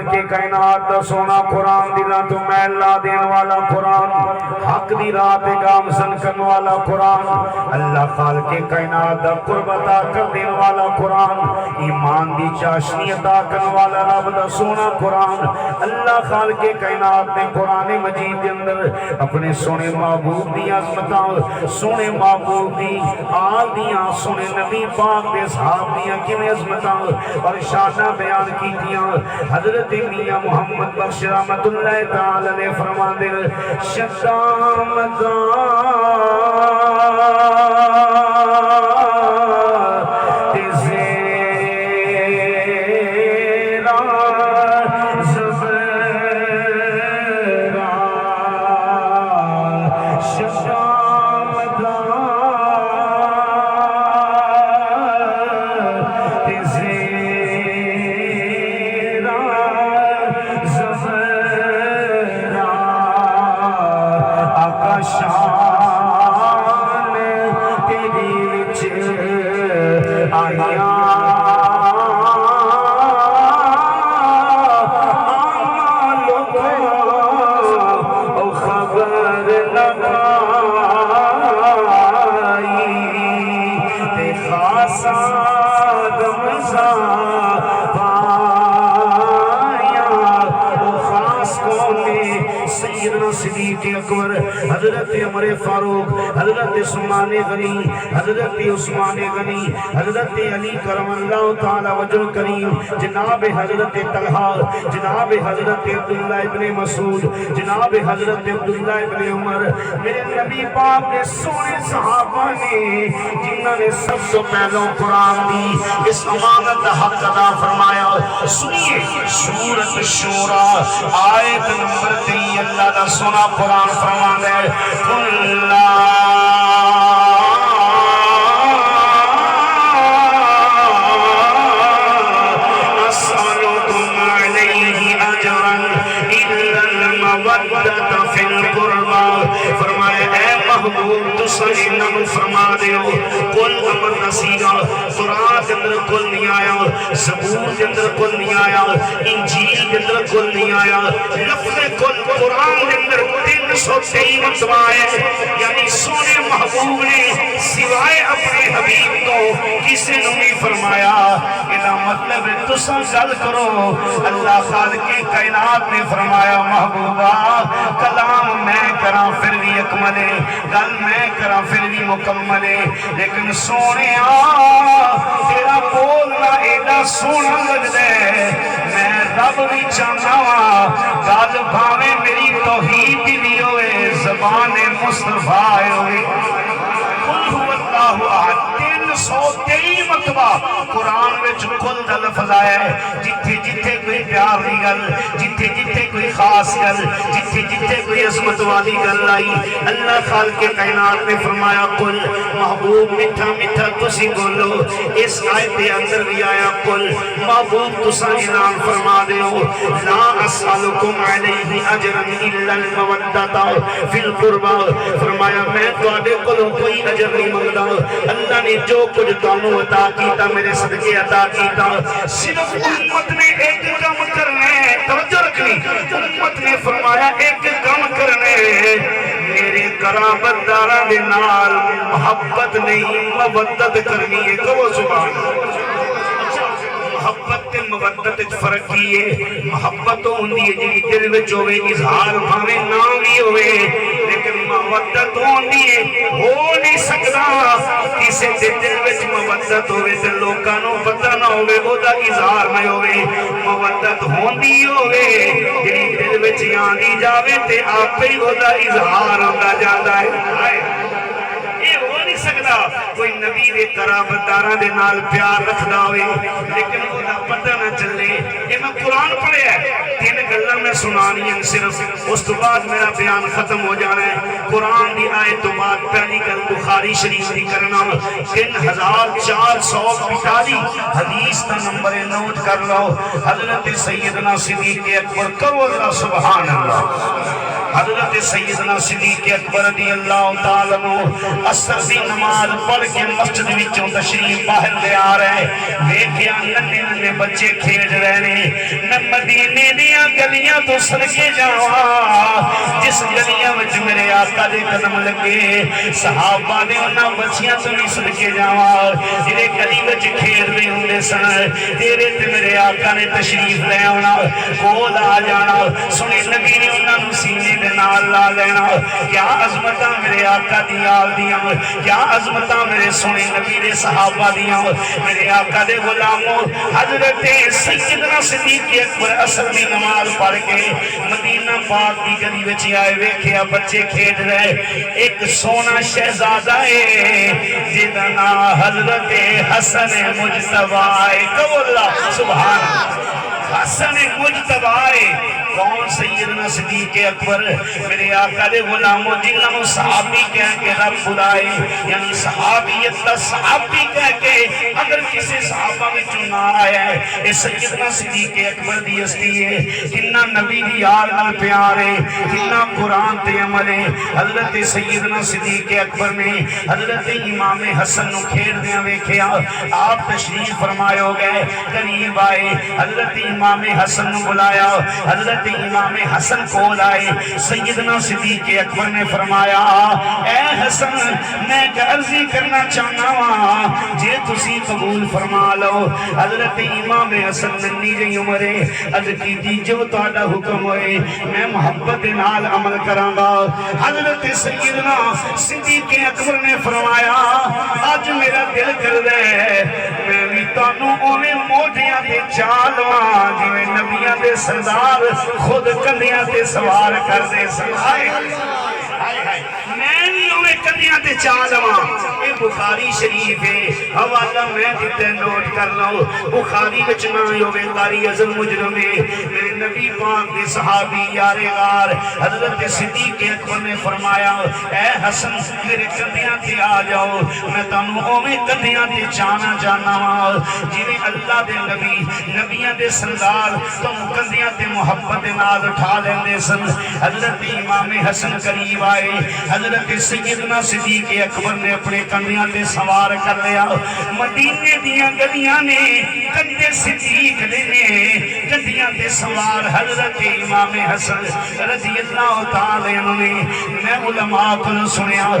کے کائنات دا سونا قرآن دینا تو میلا دین والا قرآن حق دی رات گام سنکن والا قرآن اللہ خالق کے کائنات دا قرب عطا کر دین والا قرآن ایمان دی چاشنی عطا کر والا رب دا سونا قرآن اللہ خالق کے کائنات نے قرآن مجید دے اندر اپنے سونے محبوب دی عظمتاں سونے محبوب دی آل دیاں سونے نبی پاک دے صحاب دیاں کیویں عظمتاں اور شانہ بیان کی دیاں حضرت میاں محمد بخش رحمت اللہ تعالی نے فرما دے حضرت عمر فاروق حضرت عثمان غنی حضرت عثمان غنی حضرت علی کرم اللہ تعالی وجہ کریم جناب حضرت طلحہ جناب حضرت عبداللہ ابن مسعود جناب حضرت عبداللہ ابن عمر میرے نبی پاک کے سونے صحابہ نے جنہوں نے سب سے پہلوں قرآن دی اس امانت حق ادا فرمایا سنیے سورۃ شورا آیت نمبر 3 اللہ دا سونا قرآن فرمان ہے فرما دیو کل امر نصیگا قرآن کے اندر کل نہیں آیا زبور کے اندر کل نہیں آیا انجیل کے اندر کل نہیں آیا لفظ کل قرآن کے اندر 323 مرتبہ ہے یعنی سونے محبوب نے سوائے اپنے حبیب کو کسی نے نہیں فرمایا یہ مطلب ہے تسا گل کرو اللہ خالق کے کائنات نے فرمایا محبوبہ کلام میں کراں پھر بھی اکمل ہے گل میں کراں پھر بھی مکمل ہے لیکن سونے تیرا بولنا ایڈا سونا لگ دے میں رب بھی چاہنا وا گل بھاویں میری توحید بھی ہوئے زبان مصطفیٰ ہوئے قل هو اللہ احد 323 مرتبہ قرآن وچ کل دا لفظ آیا ہے جتھے جتھے کوئی پیار دی گل جتھے جتھے کوئی خاص گل جتھے جتھے کوئی عظمت والی گل آئی اللہ خالق کے کائنات نے فرمایا قل محبوب میٹھا میٹھا تسی بولو اس آیت کے اندر بھی آیا قل محبوب تسا اعلان فرما دیو لا اسألکم علیہ اجرا الا المودۃ فی القربى فرمایا میں تواڈے کولوں کوئی اجر نہیں منگدا اللہ نے جو کچھ تانوں عطا کیتا میرے صدقے عطا کیتا صرف امت نے ایک کام کرنے توجہ رکھنی امت نے فرمایا ایک کام کرنے میرے قرابت داراں دے نال محبت نہیں مودت کرنی ہے کہو سبحان اللہ محبت تے مودت وچ فرق کی ہے محبت ہوندی ہے جی دل وچ ہوے اظہار بھاویں نہ بھی ہوے لیکن مودت ہوندی ہے ہو نہیں سکدا کسے دے دل وچ مودت ہوے تے لوکاں نوں پتہ نہ ہوے او دا اظہار نہ ہوے مودت ہوندی ہوے جی دل وچ آندی جاوے تے آپے ہی او دا اظہار ہوندا جاندا ہے سکتا کوئی نبی دے قرابت داراں دے نال پیار رکھدا ہوئے لیکن وہ دا پتہ نہ چلے یہ میں قرآن پڑھے ہے 3 گلاں میں سنانی ہیں صرف اس تو بعد میرا بیان ختم ہو جانا ہے قرآن دی آیت تو بعد پہلی گل بخاری شریف دی کرنا 3445 حدیث کا نمبر نوٹ کر لو حضرت سیدنا صدیق اکبر کرو ذرا سبحان اللہ حضرت سیدنا صدیق اکبر رضی اللہ تعالیٰ عنہ عصر دی نماز پڑھ کے مسجد وچوں تشریف باہر لے آ رہے ویکھیا ننے ننے بچے کھیل رہے نے میں مدینے دیاں گلیاں تو سڑکے جاواں جس گلیاں وچ میرے آقا دے قدم لگے صحابہ نے انہاں بچیاں تو نہیں سڑکے جاواں جڑے گلی وچ کھیل رہے ہوندے سن تیرے تے میرے آقا نے تشریف لے آنا کول آ جانا سنے نبی نے انہاں نوں سینے دے نال لا لینا کیا عظمتاں میرے آقا دی آل دیاں کیا عظمتاں میرے سنے نبی دے صحابہ دیاں میرے آقا دے غلاموں حضرت سیدنا صدیق اکبر عصر دی نماز پڑھ کے مدینہ پاک دی گلی وچ آئے ویکھیا بچے کھیڈ رہے ایک سونا شہزادہ ہے جدا نام حضرت حسن مجتبی کہو اللہ سبحان حسن مجتبی کون سیدنا صدیق اکبر میرے آقا دے غلاموں جنہوں صحابی کہہ کے رب بلائے یعنی صحابیت تا صحابی کہہ کے اگر کسی صحابہ میں چنا آیا ہے اے سیدنا صدیق اکبر دی ہستی ہے کنہ نبی دی آل نال پیارے کنہ قرآن تے عمل ہے حضرت سیدنا صدیق اکبر نے حضرت امام حسن نو کھیڑ دیا ویکھیا آپ تشریف فرمائے ہو گئے قریب آئے حضرت امام حسن نو بلایا حضرت امام حسن کو لائے سیدنا صدیق اکبر نے فرمایا اے حسن میں ایک عرضی کرنا چاہنا ہوں جے تسی قبول فرما لو حضرت امام حسن ننی جی عمرے عرض کی دی جو تہاڈا حکم ہوئے میں محبت نال عمل کراں گا حضرت سیدنا صدیق اکبر نے فرمایا آج میرا دل کر دے میں بھی تانوں اوویں موٹیاں تے چالواں جویں نبیاں دے سردار خود کندیاں تے سوار کر دے سائے میں نہیں ہوئے کندیاں تے چالواں اے بخاری شریف ہے حوالہ میں دیتے نوٹ کر لو بخاری وچ نہ ہوئے قاری ازل مجرم ہے میرے نبی پاک دے صحابی یار غار حضرت صدیق اکبر نے فرمایا اے حسن میرے کندیاں تے آ جاؤ میں تانوں اوویں کندیاں تے جانا جانا وا جویں اللہ دے نبی نبیاں دے سردار تم کندیاں تے محبت نال اٹھا لیندے سن حضرت امام حسن قریب آئے حضرت سیدنا صدیق اکبر نے اپنے کندیاں تے سوار کر لیا مدینے دیاں گلیاں نے کندے صدیق نے کندیاں تے سوار حضرت امام حسن رضی اللہ تعالی عنہ نے میں علماء کو سنیا